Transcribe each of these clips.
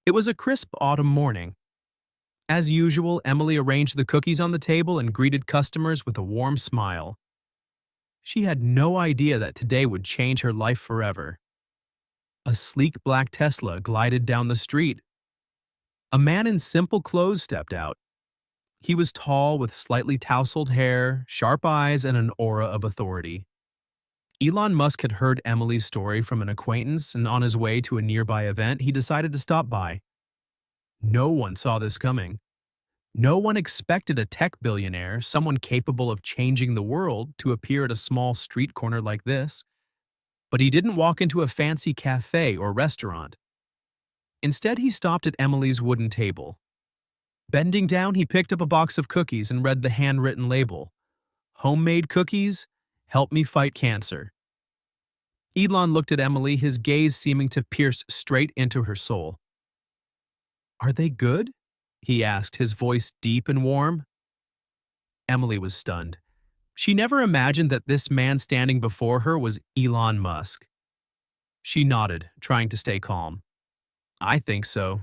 It was a crisp autumn morning. As usual, Emily arranged the cookies on the table and greeted customers with a warm smile. She had no idea that today would change her life forever. A sleek black Tesla glided down the street. A man in simple clothes stepped out. He was tall with slightly tousled hair, sharp eyes, and an aura of authority. Elon Musk had heard Emily's story from an acquaintance, and on his way to a nearby event, he decided to stop by. No one saw this coming. No one expected a tech billionaire, someone capable of changing the world, to appear at a small street corner like this. But he didn't walk into a fancy cafe or restaurant. Instead, he stopped at Emily's wooden table. Bending down, he picked up a box of cookies and read the handwritten label. Homemade cookies, help me fight cancer. Elon looked at Emily, his gaze seeming to pierce straight into her soul. Are they good? He asked, his voice deep and warm. Emily was stunned. She never imagined that this man standing before her was Elon Musk. She nodded, trying to stay calm. I think so.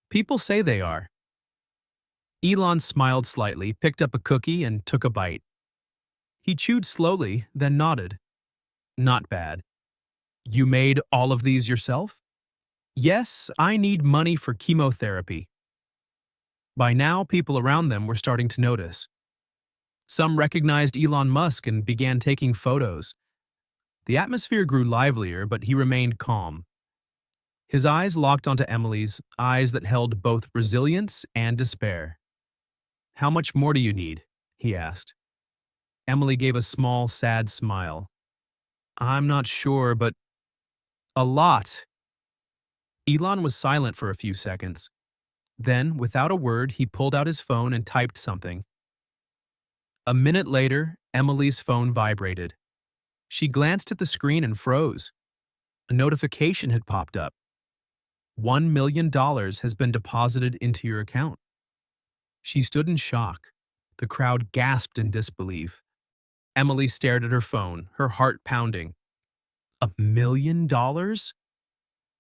People say they are. Elon smiled slightly, picked up a cookie, and took a bite. He chewed slowly, then nodded. Not bad. You made all of these yourself? Yes, I need money for chemotherapy. By now, people around them were starting to notice. Some recognized Elon Musk and began taking photos. The atmosphere grew livelier, but he remained calm. His eyes locked onto Emily's, eyes that held both resilience and despair. How much more do you need? He asked. Emily gave a small, sad smile. I'm not sure, but a lot. Elon was silent for a few seconds. Then, without a word, he pulled out his phone and typed something. A minute later, Emily's phone vibrated. She glanced at the screen and froze. A notification had popped up. $1 million has been deposited into your account. She stood in shock. The crowd gasped in disbelief. Emily stared at her phone, her heart pounding. $1 million?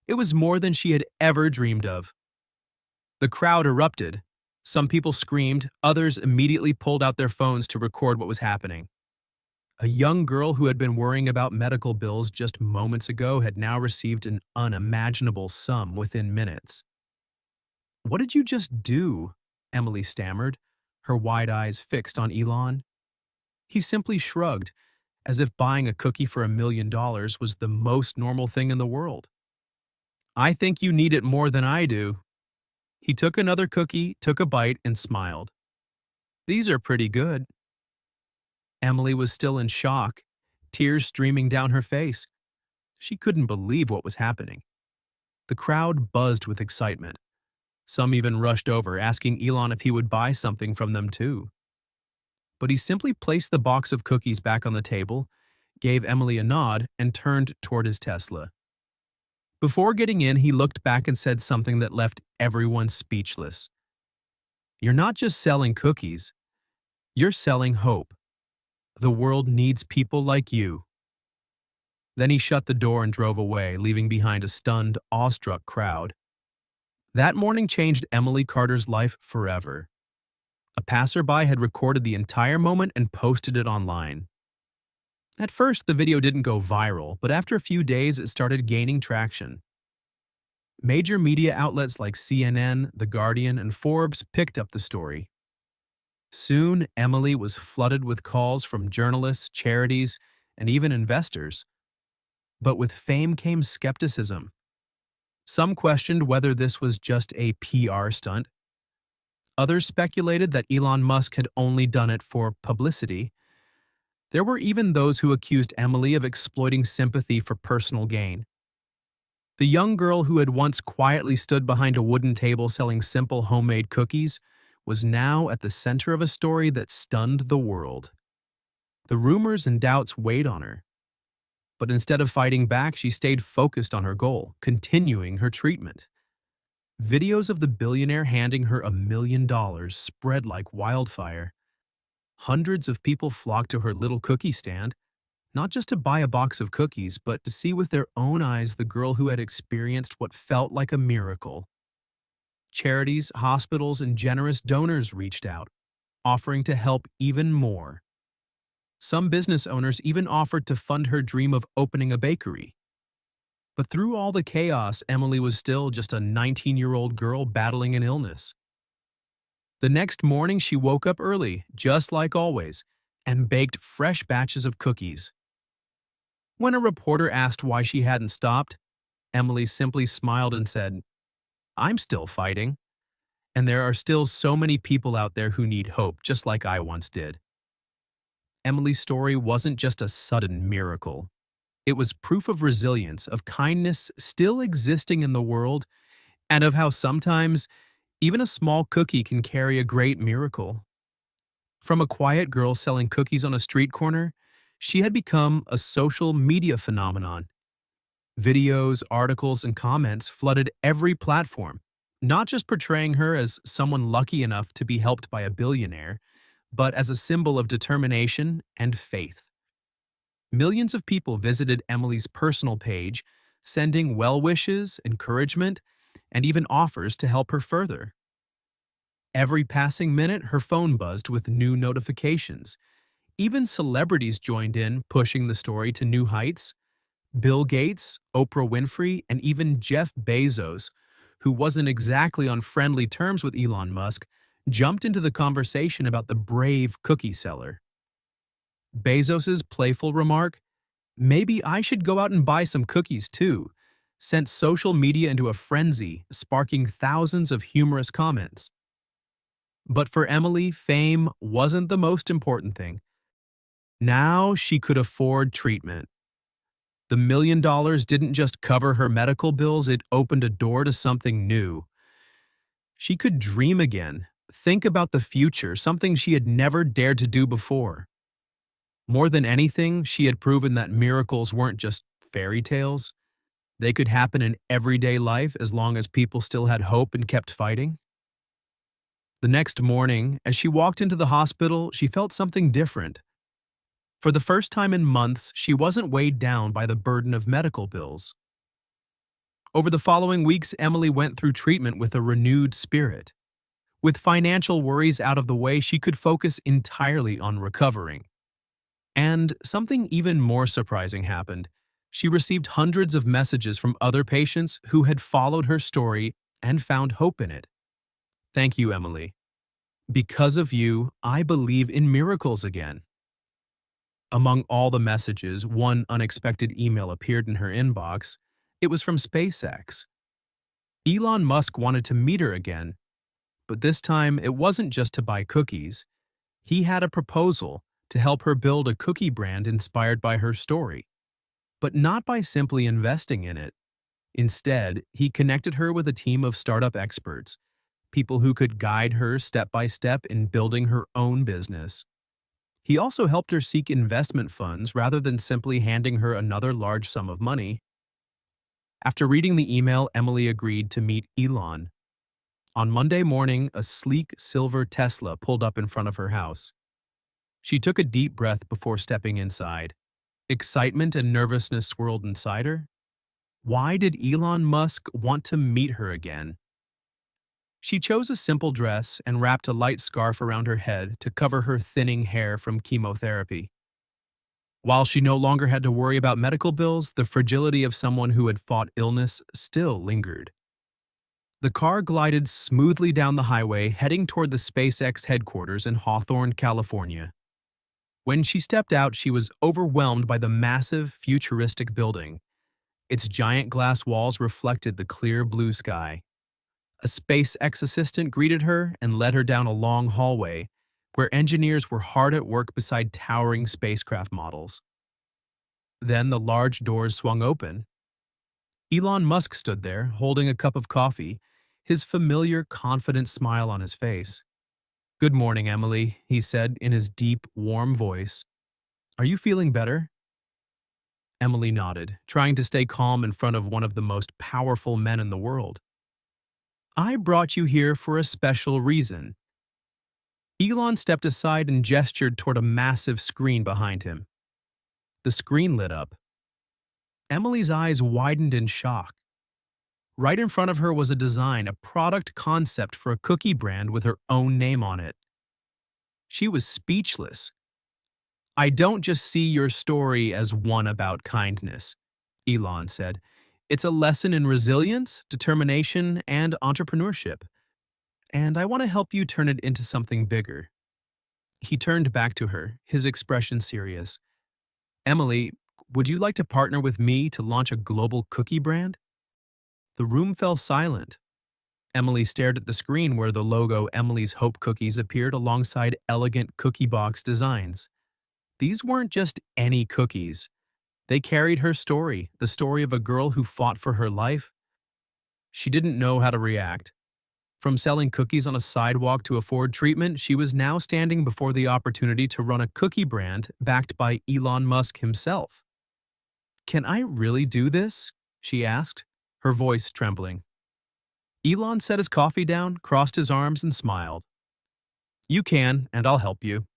It was more than she had ever dreamed of. The crowd erupted. Some people screamed, others immediately pulled out their phones to record what was happening. A young girl who had been worrying about medical bills just moments ago had now received an unimaginable sum within minutes. What did you just do? Emily stammered, her wide eyes fixed on Elon. He simply shrugged, as if buying a cookie for $1 million was the most normal thing in the world. I think you need it more than I do. He took another cookie, took a bite, and smiled. These are pretty good. Emily was still in shock, tears streaming down her face. She couldn't believe what was happening. The crowd buzzed with excitement. Some even rushed over, asking Elon if he would buy something from them too. But he simply placed the box of cookies back on the table, gave Emily a nod, and turned toward his Tesla. Before getting in, he looked back and said something that left everyone speechless. You're not just selling cookies. You're selling hope. The world needs people like you. Then he shut the door and drove away, leaving behind a stunned, awestruck crowd. That morning changed Emily Carter's life forever. A passerby had recorded the entire moment and posted it online. At first, the video didn't go viral, but after a few days, it started gaining traction. Major media outlets like CNN, The Guardian, and Forbes picked up the story. Soon, Emily was flooded with calls from journalists, charities, and even investors. But with fame came skepticism. Some questioned whether this was just a PR stunt. Others speculated that Elon Musk had only done it for publicity. There were even those who accused Emily of exploiting sympathy for personal gain. The young girl who had once quietly stood behind a wooden table selling simple homemade cookies was now at the center of a story that stunned the world. The rumors and doubts weighed on her. But instead of fighting back, she stayed focused on her goal, continuing her treatment. Videos of the billionaire handing her $1 million spread like wildfire. Hundreds of people flocked to her little cookie stand, not just to buy a box of cookies, but to see with their own eyes the girl who had experienced what felt like a miracle. Charities, hospitals, and generous donors reached out, offering to help even more. Some business owners even offered to fund her dream of opening a bakery. But through all the chaos, Emily was still just a 19-year-old girl battling an illness. The next morning, she woke up early, just like always, and baked fresh batches of cookies. When a reporter asked why she hadn't stopped, Emily simply smiled and said, "I'm still fighting, and there are still so many people out there who need hope, just like I once did." Emily's story wasn't just a sudden miracle. It was proof of resilience, of kindness still existing in the world, and of how sometimes even a small cookie can carry a great miracle. From a quiet girl selling cookies on a street corner, she had become a social media phenomenon. Videos, articles, and comments flooded every platform, not just portraying her as someone lucky enough to be helped by a billionaire, but as a symbol of determination and faith. Millions of people visited Emily's personal page, sending well wishes, encouragement, and even offers to help her further. Every passing minute, her phone buzzed with new notifications. Even celebrities joined in, pushing the story to new heights. Bill Gates, Oprah Winfrey, and even Jeff Bezos, who wasn't exactly on friendly terms with Elon Musk, jumped into the conversation about the brave cookie seller. Bezos's playful remark, "Maybe I should go out and buy some cookies too," sent social media into a frenzy, sparking thousands of humorous comments. But for Emily, fame wasn't the most important thing. Now she could afford treatment. The $1 million didn't just cover her medical bills, it opened a door to something new. She could dream again, think about the future, something she had never dared to do before. More than anything, she had proven that miracles weren't just fairy tales. They could happen in everyday life as long as people still had hope and kept fighting. The next morning, as she walked into the hospital, she felt something different. For the first time in months, she wasn't weighed down by the burden of medical bills. Over the following weeks, Emily went through treatment with a renewed spirit. With financial worries out of the way, she could focus entirely on recovering. And something even more surprising happened. She received hundreds of messages from other patients who had followed her story and found hope in it. "Thank you, Emily. Because of you, I believe in miracles again." Among all the messages, one unexpected email appeared in her inbox. It was from SpaceX. Elon Musk wanted to meet her again, but this time it wasn't just to buy cookies. He had a proposal to help her build a cookie brand inspired by her story, but not by simply investing in it. Instead, he connected her with a team of startup experts, people who could guide her step by step in building her own business. He also helped her seek investment funds rather than simply handing her another large sum of money. After reading the email, Emily agreed to meet Elon. On Monday morning, a sleek silver Tesla pulled up in front of her house. She took a deep breath before stepping inside. Excitement and nervousness swirled inside her. Why did Elon Musk want to meet her again? She chose a simple dress and wrapped a light scarf around her head to cover her thinning hair from chemotherapy. While she no longer had to worry about medical bills, the fragility of someone who had fought illness still lingered. The car glided smoothly down the highway, heading toward the SpaceX headquarters in Hawthorne, California. When she stepped out, she was overwhelmed by the massive, futuristic building. Its giant glass walls reflected the clear blue sky. A SpaceX assistant greeted her and led her down a long hallway, where engineers were hard at work beside towering spacecraft models. Then the large doors swung open. Elon Musk stood there, holding a cup of coffee, his familiar, confident smile on his face. "Good morning, Emily," he said in his deep, warm voice. "Are you feeling better?" Emily nodded, trying to stay calm in front of one of the most powerful men in the world. "I brought you here for a special reason." Elon stepped aside and gestured toward a massive screen behind him. The screen lit up. Emily's eyes widened in shock. Right in front of her was a design, a product concept for a cookie brand with her own name on it. She was speechless. "I don't just see your story as one about kindness," Elon said. "It's a lesson in resilience, determination, and entrepreneurship. And I want to help you turn it into something bigger." He turned back to her, his expression serious. "Emily, would you like to partner with me to launch a global cookie brand?" The room fell silent. Emily stared at the screen where the logo Emily's Hope Cookies appeared alongside elegant cookie box designs. These weren't just any cookies. They carried her story, the story of a girl who fought for her life. She didn't know how to react. From selling cookies on a sidewalk to afford treatment, she was now standing before the opportunity to run a cookie brand backed by Elon Musk himself. "Can I really do this?" she asked, her voice trembling. Elon set his coffee down, crossed his arms, and smiled. "You can, and I'll help you."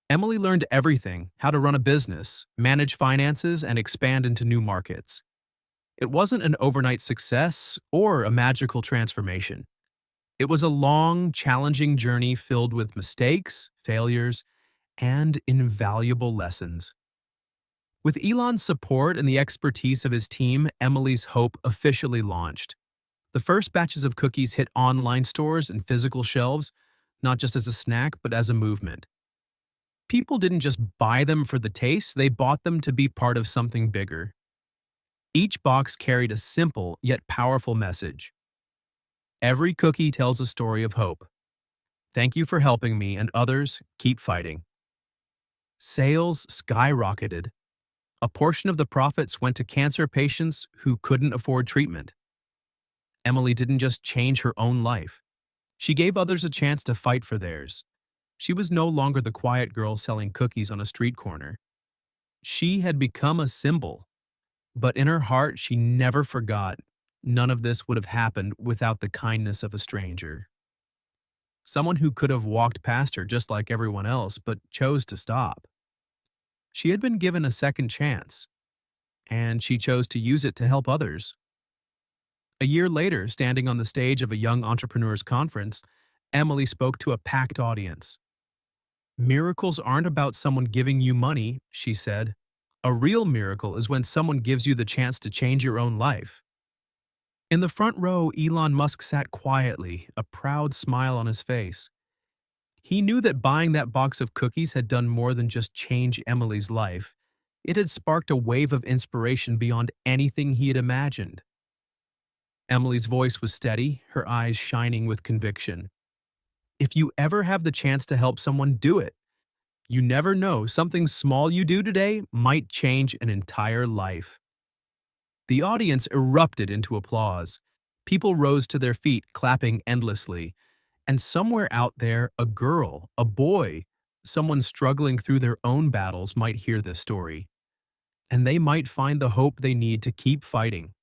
Emily learned everything: how to run a business, manage finances, and expand into new markets. It wasn't an overnight success or a magical transformation. It was a long, challenging journey filled with mistakes, failures, and invaluable lessons. With Elon's support and the expertise of his team, Emily's Hope officially launched. The first batches of cookies hit online stores and physical shelves, not just as a snack, but as a movement. People didn't just buy them for the taste, they bought them to be part of something bigger. Each box carried a simple yet powerful message. Every cookie tells a story of hope. Thank you for helping me and others. Keep fighting. Sales skyrocketed. A portion of the profits went to cancer patients who couldn't afford treatment. Emily didn't just change her own life. She gave others a chance to fight for theirs. She was no longer the quiet girl selling cookies on a street corner. She had become a symbol. But in her heart, she never forgot none of this would have happened without the kindness of a stranger. Someone who could have walked past her just like everyone else, but chose to stop. She had been given a second chance, and she chose to use it to help others. A year later, standing on the stage of a young entrepreneurs conference, Emily spoke to a packed audience. "Miracles aren't about someone giving you money," she said. "A real miracle is when someone gives you the chance to change your own life." In the front row, Elon Musk sat quietly, a proud smile on his face. He knew that buying that box of cookies had done more than just change Emily's life. It had sparked a wave of inspiration beyond anything he had imagined. Emily's voice was steady, her eyes shining with conviction. "If you ever have the chance to help someone, do it. You never know, something small you do today might change an entire life." The audience erupted into applause. People rose to their feet, clapping endlessly. And somewhere out there, a girl, a boy, someone struggling through their own battles might hear this story. And they might find the hope they need to keep fighting.